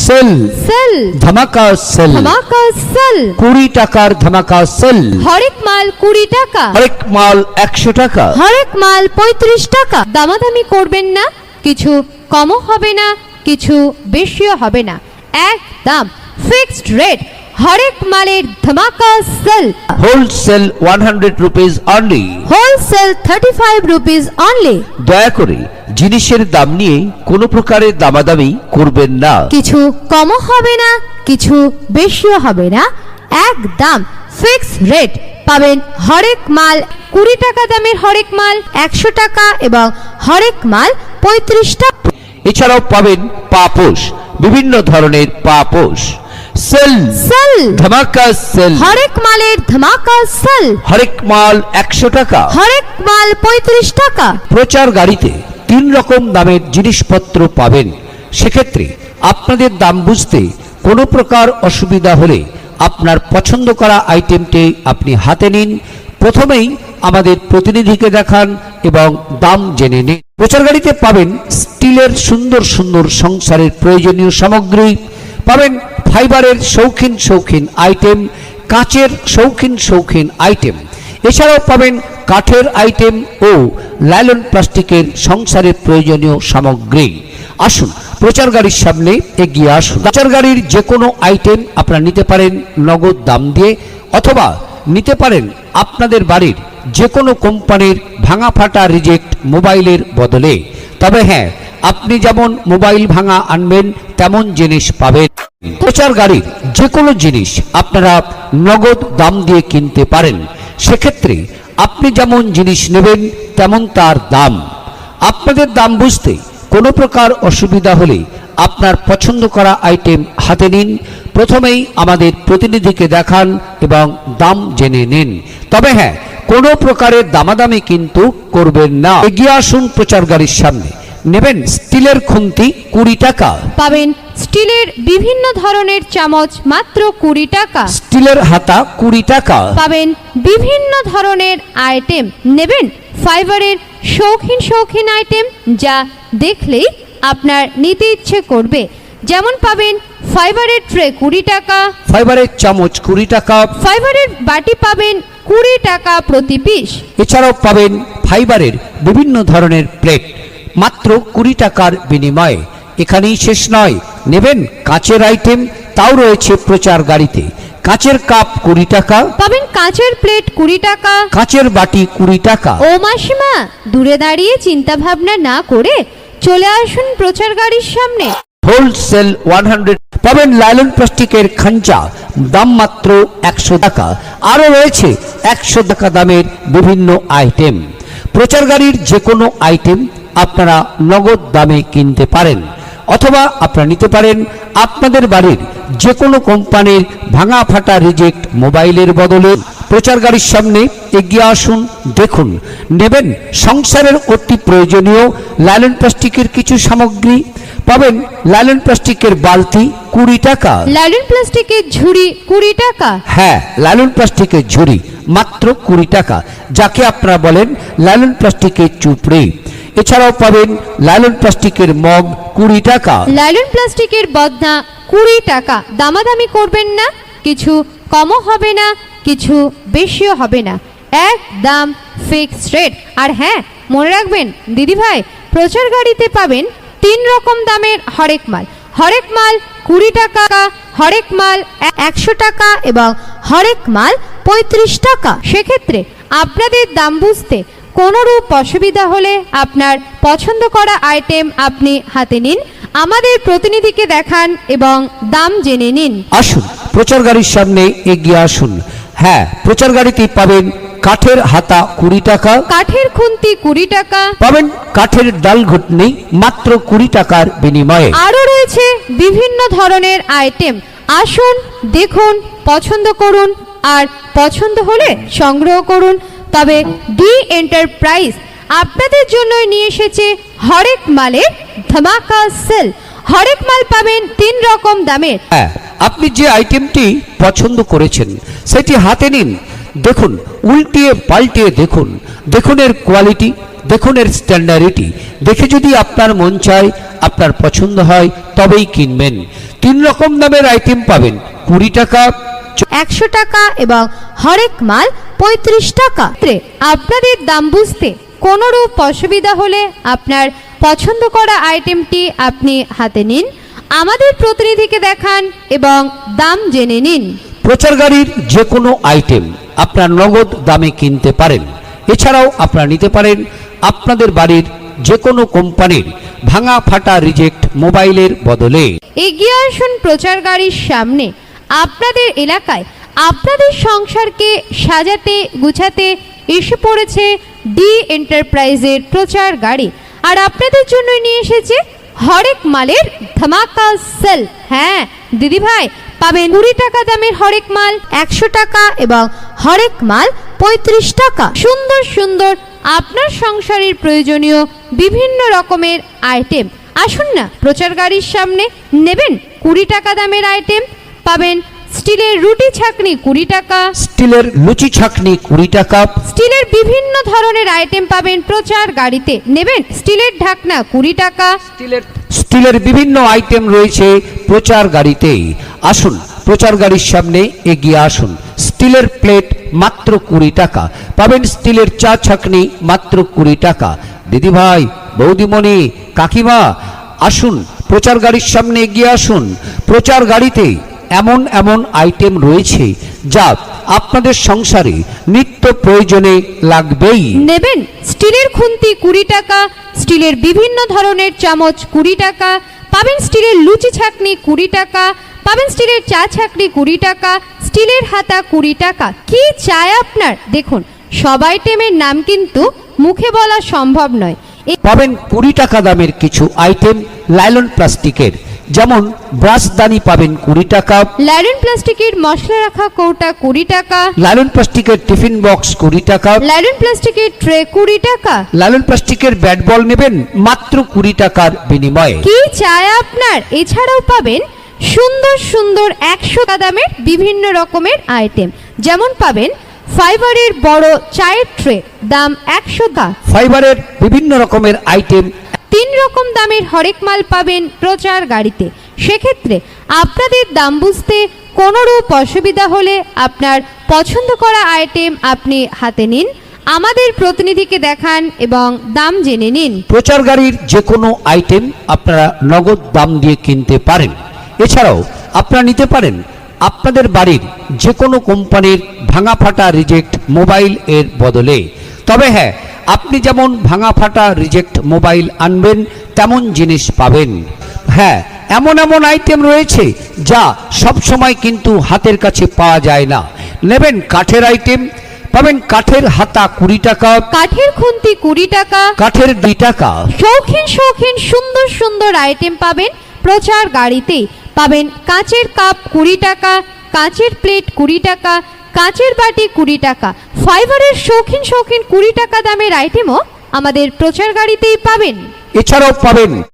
Sell sell ধামাকা sell, ধামাকা sell, 20 টাকার ধামাকা সেল, হরেক মাল 20 টাকা, হরেক মাল 100 টাকা, হরেক মাল 35 টাকা। দামাদামি করবেন না, কিছু কমও হবে না, কিছু বেশিও হবে না, একদম ফিক্সড রেট। হরেক মালের ধামাকা sale, wholesale 100 rupees only. Wholesale 35 rupees only. দয়া করে জিনিসের দাম নিয়ে কোনো প্রকারের দামাদামি করবেন না। কিছু কমও হবে না, কিছু বেশিও হবে না, একদম ফিক্স রেট। পাবেন হরেক মাল 20 টাকা দামের হরেক মাল 100 টাকা এবং হরেক মাল 35 টাকা। এছাড়াও পাবেন পাপোশ, বিভিন্ন ধরনের পাপোশ। সেল সেল ধামাকা সেল, হরেক মালের ধামাকা সেল, হরেক মাল 100 টাকা। হরেক মাল 35 টাকা। প্রচার গাড়িতে 3 রকম দামের জিনিসপত্র পাবেন। সেক্ষেত্রে আপনাদের দাম বুঝতে কোনো প্রকার অসুবিধা হলে আপনার পছন্দ করা আইটেমটি আপনি হাতে নিন। প্রথমেই আমাদের প্রতিনিধিকে দেখান এবং দাম জেনে নিন। প্রচার গাড়িতে পাবেন স্টিলের সুন্দর সুন্দর সংসারের প্রয়োজনীয় সামগ্রী, পাবেন ফাইবারের শৌখিন শৌখিন আইটেম, কাঁচের শৌখিন শৌখিন আইটেম। এছাড়াও পাবেন কাঠের আইটেম ও লাইলন প্লাস্টিকের সংসারের প্রয়োজনীয় সামগ্রী। আসুন প্রচার গাড়ির সামনে এগিয়ে আসুন। প্রচার গাড়ির যে কোনো আইটেম আপনারা নিতে পারেন নগদ দাম দিয়ে, অথবা নিতে পারেন আপনাদের বাড়ির যে কোনো কোম্পানির ভাঙা ফাটা রিজেক্ট মোবাইলের বদলে। তবে হ্যাঁ, আপনি যেমন মোবাইল ভাঙা আনবেন তেমন জিনিস পাবেন। প্রচার গাড়ির যে কোনো জিনিস আপনারা নগদ দাম দিয়ে কিনতে পারেন। সেক্ষেত্রে আপনি যেমন জিনিস নেবেন তেমন তার দাম। আপনাদের দাম বুঝতে কোনো প্রকার অসুবিধা হলে আপনার পছন্দ করা আইটেম হাতে নিন। প্রথমেই আমাদের প্রতিনিধিকে দেখান এবং দাম জেনে নিন। তবে হ্যাঁ, কোনো প্রকারের দামাদামি কিন্তু করবেন না। এগিয়ে আসুন প্রচার গাড়ির সামনে। নেবেন স্টিলের খুন্তি 20 টাকা, পাবেন স্টিলের বিভিন্ন ধরনের চামচ মাত্র 20 টাকা, স্টিলের হাতা 20 টাকা, পাবেন বিভিন্ন ধরনের আইটেম। নেবেন ফাইবারের শৌখিন শৌখিন আইটেম, যা দেখলেই আপনার নিতে ইচ্ছে করবে। যেমন পাবেন ফাইবারের ট্রে 20 টাকা, ফাইবারের চামচ 20 টাকা, ফাইবারের বাটি পাবেন 20 টাকা প্রতি পিস। এছাড়াও পাবেন ফাইবারের বিভিন্ন ধরনের প্লেট মাত্র 20 টাকার বিনিময়ে। এখানেই শেষ নয়, নেবেন কাঁচের আইটেম, তাও রয়েছে প্রচার গাড়িতে। কাঁচের কাপ 20 টাকা, পাবেন কাঁচের প্লেট 20 টাকা। কাঁচের বাটি 20 টাকা। ও মাসিমা, দূরে দাঁড়িয়ে চিন্তা ভাবনা না করে চলে আসুন প্রচার গাড়ির সামনে। হোলসেল 100 পাবেন লাইলন প্লাস্টিকের খাঞ্চা, দাম মাত্র 100 টাকা। আরও রয়েছে 100 টাকা দামের বিভিন্ন আইটেম। প্রচার গাড়ির যে কোনো আইটেম আপনারা নগদ দামে কিনতে পারেন, অথবা আপনারা নিতে পারেন আপনাদের বাড়ির যে কোনো কোম্পানির ভাঙা ফাটা রিজেক্ট মোবাইলের বদলে। প্রচার গাড়ির সামনে এগিয়ে আসুন, দেখুন। নেবেন সংসারের অতি প্রয়োজনীয় লাইলন প্লাস্টিকের কিছু সামগ্রী, পাবেন লাইলন প্লাস্টিকের বালতি 20 টাকা, লাইলন প্লাস্টিকের ঝুড়ি 20 টাকা, হ্যাঁ লাইলন প্লাস্টিকের ঝুড়ি মাত্র 20 টাকা, যাকে আপনারা বলেন লাইলন প্লাস্টিকের চুপড়ি। এছাড়াও পাবেন লাইলন প্লাস্টিকের মগ 20 টাকা, লাইলন প্লাস্টিকের বদনা 20 টাকা। দামাদামি করবেন না, কিছু কমও হবে না, কিছু বেশিও হবে না, একদম ফিক্সড রেট। আর হ্যাঁ, মনে রাখবেন দিদি ভাই, প্রচার গাড়িতে পাবেন 3 রকম দামের হরেক মাল। হরেক মাল 20 টাকা, হরেক মাল 100 টাকা এবং হরেক মাল 35 টাকা। সেক্ষেত্রে আপনাদের দাম বুঝতে কোনোরূপ অসুবিধা হলে আপনার পছন্দ করা আইটেম আপনি হাতে নিন, আমাদের প্রতিনিধিকে দেখান এবং দাম জেনে নিন। আসুন প্রচার গাড়ির সামনে এগিয়ে আসুন। হ্যাঁ, প্রচার গাড়িতে পাবেন কাঠের হাতা 20 টাকা, কাঠের খুন্তি 20 টাকা, পাবেন কাঠের ডাল ঘুটনি মাত্র 20 টাকার বিনিময়ে। আরও রয়েছে বিভিন্ন ধরনের আইটেম। আসুন, দেখুন, পছন্দ করুন, আর পছন্দ হলে সংগ্রহ করুন। তবে ডি এন্টারপ্রাইজ আপনাদের জন্য নিয়ে এসেছে হরেক মালের ধামাকা সেল। হরেক মাল পাবেন 3 রকম দামের। হ্যাঁ, আপনি যে আইটেমটি পছন্দ করেছেন সেটি হাতে নিন, দেখুন, উল্টিয়ে পাল্টিয়ে দেখুন, দেখুন এর কোয়ালিটি, দেখুন এর স্ট্যান্ডার্ডিটি। দেখে যদি আপনার মন চায়, আপনার পছন্দ হয়, তবেই কিনবেন। তিন রকম দামের আইটেম পাবেন 20 টাকা, 100 টাকা এবং হরেক মাল 35 টাকা। আপনাদের দাম বুঝতে কোনোরূপ অসুবিধা হলে আপনার পছন্দ করা আইটেমটি আপনি হাতে নিন, আমাদের প্রতিনিধিকে দেখান এবং দাম জেনে নিন। প্রচার গাড়ির যে কোনো আইটেম আপনার নগদ দামে কিনতে পারেন। এছাড়াও আপনারা নিতে পারেন আপনাদের বাড়ির যে কোনো কোম্পানির ভাঙা ফাটা রিজেক্ট মোবাইলের বদলে। এগিয়ে আসুন প্রচার গাড়ির সামনে। আপনাদের এলাকায় আপনাদের সংসারকে সাজাতে গুছাতে এসে পড়েছে ডি এন্টারপ্রাইজের প্রচার গাড়ি, আর আপনাদের জন্য নিয়ে এসেছে হরেক মালের ধামাকা সেল। হ্যাঁ দিদি ভাই, পাবেন 20 টাকা দামের হরেক মাল 100 টাকা এবং হরেক মাল 35 টাকা। সুন্দর সুন্দর আপনার সংসারের প্রয়োজনীয় বিভিন্ন রকমের আইটেম। আসুন না প্রচার গাড়ির সামনে, নেবেন 20 টাকা দামের আইটেম, পাবেন স্টিলের রুটি ছাঁকনি 20 টাকা, স্টিলের লুচি ছাঁকনি 20 টাকা, স্টিলের বিভিন্ন ধরনের আইটেম পাবেন প্রচার গাড়িতে, নেবেন স্টিলের ঢাকনা 20 টাকা। স্টিলের বিভিন্ন আইটেম রয়েছে প্রচার গাড়িতে। আসুন প্রচার গাড়ির সামনে এগিয়ে আসুন। স্টিলের প্লেট মাত্র 20 টাকা, পাবেন স্টিলের চা ছাঁকনি মাত্র 20 টাকা। দিদি ভাই, বৌদিমণি, কাকিমা, আসুন প্রচার গাড়ির সামনে এগিয়ে আসুন। প্রচার গাড়িতে এমন এমন আইটেম রয়েছে যা আপনাদের সংসারে নিত্য প্রয়োজনে লাগবেই। নেবেন স্টিলের খুন্তি 20 টাকা, স্টিলের বিভিন্ন ধরনের চামচ 20 টাকা, পাবেন স্টিলের লুচি ছাঁকনি 20 টাকা, পাবেন স্টিলের চা ছাঁকনি 20 টাকা, স্টিলের হাতা 20 টাকা। কি চাই আপনার? দেখুন সব আইটেমের নাম কিন্তু মুখে বলা সম্ভব নয়। পাবেন 20 টাকা দামের কিছু আইটেম লাইলন প্লাস্টিকের, যেমন ব্রাশদানি পাবেন 20 টাকা, লাইলন প্লাস্টিকের মশলা রাখা কৌটা 20 টাকা, লাইলন প্লাস্টিকের টিফিন বক্স 20 টাকা, লাইলন প্লাস্টিকের ট্রে 20 টাকা। লাইলন প্লাস্টিকের ব্যাট বল নেবেন মাত্র 20 টাকার বিনিময়ে। কি চাই আপনার? এছাড়াও পাবেন সুন্দর সুন্দর 100 টাকা দামের বিভিন্ন রকমের আইটেম, যেমন পাবেন ফাইবারের বড় চায়ের ট্রে, দাম 100 টাকা। ফাইবারের বিভিন্ন রকমের আইটেম 3 রকম দামের হরেক মাল পাবেন প্রচার গাড়িতে। সেক্ষেত্রে আপনাদের দাম বুঝতে কোনোরূপ অসুবিধা হলে আপনার পছন্দ করা আইটেম আপনি হাতে নিন, আমাদের প্রতিনিধিকে দেখান এবং দাম জেনে নিন। প্রচার গাড়ির যে কোনো আইটেম আপনারা নগদ দাম দিয়ে কিনতে পারেন। এছাড়াও আপনারা নিতে পারেন আপনাদের বাড়ির যে কোনো কোম্পানির ভাঙা ফাটা রিজেক্ট মোবাইল এর বদলে। তবে হ্যাঁ, আপনি যেমন ভাঙা ফাটা রিজেক্ট মোবাইল আনবেন তেমন জিনিস পাবেন। হ্যাঁ, এমন এমন আইটেম রয়েছে যা সব সময় কিন্তু হাতের কাছে পাওয়া যায় না। নেবেন কাঠের আইটেম, পাবেন কাঠের হাতা 20 টাকা, কাঠের খুন্তি 20 টাকা, কাঠের 2 টাকা। শৌখিন শৌখিন সুন্দর সুন্দর আইটেম পাবেন প্রচার গাড়িতে। পাবেন কাঁচের কাপ 20 টাকা, কাঁচের প্লেট 20 টাকা, কাঁচের বাটি 20 টাকা। ফাইবারের শৌখিন শৌখিন 20 টাকা দামের আইটেমও আমাদের প্রচার গাড়িতেই পাবেন। এছাড়াও পাবেন